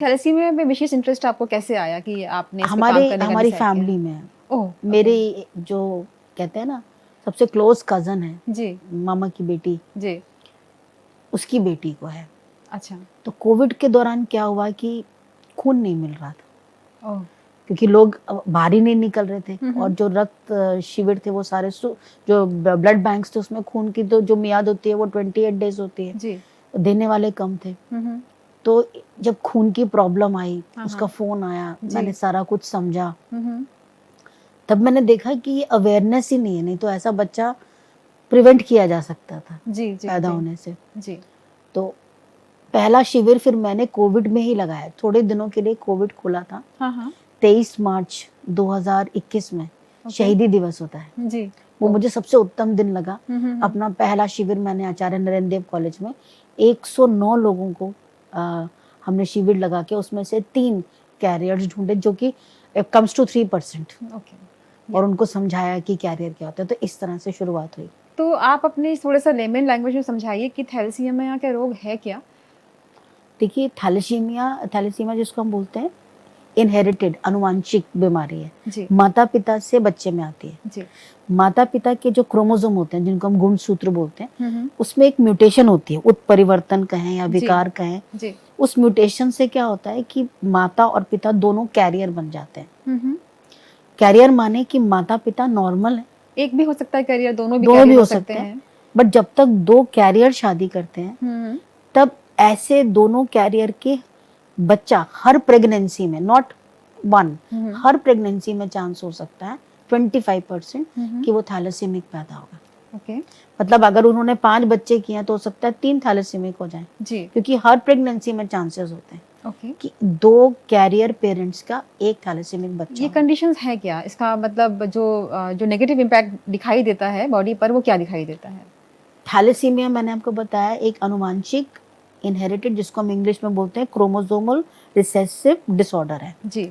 Thalassaemia में विशेष interest आपको कैसे आया कि आपने इस पे काम हमारे करने का हमारी डिसाइड किया? फैमिली में है। ओह! ओके। मेरे जो कहते हैं ना सबसे क्लोज कज़न है, जी, मामा की बेटी, जी। उसकी बेटी को है। अच्छा। तो कोविड के दौरान क्या हुआ कि खून नहीं मिल रहा था, ओह! क्योंकि लोग बाहर ही नहीं निकल रहे थे हुँ, और हुँ। जो रक्त शिविर थे वो सारे जो ब्लड बैंक्स थे उसमें खून की तो जो मियाद होती है वो 28 डेज़ होती है, जी। देने वाले कम थे। हुँ, हुँ। तो जब खून की प्रॉब्लम आई, हाँ, उसका हाँ। फ़ोन आया, मैंने जी। सारा कुछ समझा, हुँ, हुँ। तब मैंने देखा कि ये अवेयरनेस ही नहीं है, नहीं तो ऐसा बच्चा प्रिवेंट किया जा सकता था जी, जी, पैदा जी। होने से। जी। तो पहला शिविर फिर मैंने कोविड में ही लगाया, थोड़े दिनों के लिए कोविड खुला था। हाँ, हाँ। 23 मार्च 2021 में ओके। शहीदी दिवस होता है, जी। वो ओह! मुझे सबसे उत्तम दिन लगा। हुँ, हुँ, हुँ। अपना पहला शिविर मैंने आचार्य नरेंद्र देव कॉलेज में 109 लोगों को हमने शिविर लगा के उसमें से 3 कैरियर्स ढूँढे जो कि कम्स टू 3% ओके। या और उनको समझाया कि कैरियर क्या होता है, तो इस तरह से शुरुआत हुई। तो आप अपने थोड़ा-सा लेमन लैंग्वेज में समझाइए कि थैलेसीमिया का रोग है क्या? देखिए थैलेसीमिया जिसको हम बोलते हैं इनहेरिटेड आनुवांशिक बीमारी है, जी, माता-पिता से बच्चे में आती है। जी। माता-पिता के जो क्रोमोसोम होते हैं जिनको हम गुणसूत्र बोलते हैं, हुँ, हुँ। उसमें एक म्यूटेशन होती है, उत्परिवर्तन कहें या जी, विकार कहें। जी। उस म्यूटेशन से क्या होता है कि माता और पिता दोनों कैरियर बन जाते हैं। हुँ, हुँ। कैरियर माने कि माता-पिता नॉर्मल है, एक भी हो सकता है करियर, दोनों भी दोनों भी करियर हो हो सकते सकते हैं, हैं। बट जब तक 2 कैरियर शादी करते हैं, हुँ, हुँ। तब ऐसे दोनों कैरियर के बच्चा हर प्रेगनेंसी में not 1 hmm, hmm. Her pregnancy में चांस हो सकता है 25% हुँ, हुँ। कि वो थैलेसीमिक पैदा होगा। ओके। मतलब अगर उन्होंने 5 बच्चे किए हैं तो हो सकता है 3 थैलेसीमिक हो जाएँ, जी, क्योंकि हर प्रेगनेंसी में चांसेस होते हैं ओके। कि 2 कैरियर पेरेंट्स का 1 थैलेसीमिक बच्चा ये होगा। कंडीशंस हैं क्या? इसका मतलब जो नेगेटिव इम्पैक्ट दिखाई देता है बॉडी पर, वो क्या दिखाई देता है? थैलेसीमिया मैंने आपको बताया एक आनुवांशिक इनहेरिटेड जिसको हम इंग्लिश में बोलते हैं क्रोमोसोमल रिसेसिव डिसऑर्डर है। जी।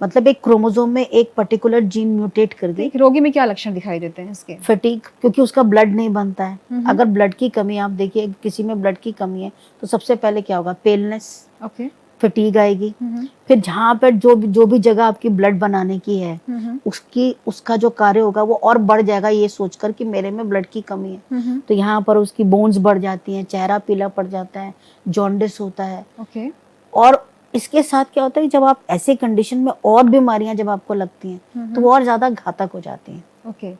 मतलब एक क्रोमोसोम में एक पर्टिकुलर जीन म्यूटेट कर तो गई, एक रोगी में क्या लक्षण दिखाई देते हैं इसके? फटीग क्योंकि उसका ब्लड नहीं बनता है। हुँ, हुँ। अगर ब्लड की कमी आप देखिए किसी में ब्लड की कमी है तो सबसे पहले क्या होगा पेलनेस, ओके। फटीग आएगी। हुँ, हुँ। फिर जहाँ पर जो भी जगह आपकी ब्लड बनाने की है हुँ, हुँ। उसकी उसका जो कार्य होगा वो और बढ़ जाएगा ये सोचकर कि मेरे में ब्लड की कमी है। हुँ, हुँ। तो यहाँ पर उसकी बोन्स बढ़ जाती हैं, चेहरा पीला पड़ जाता है, जॉन्डिस होता है। ओके। और इसके साथ क्या होता है जब आप ऐसे कंडीशन में और बीमारियां जब आपको लगती हैं हुँ, तो हुँ। वो और ज़्यादा घातक हो जाती हैं। ओके।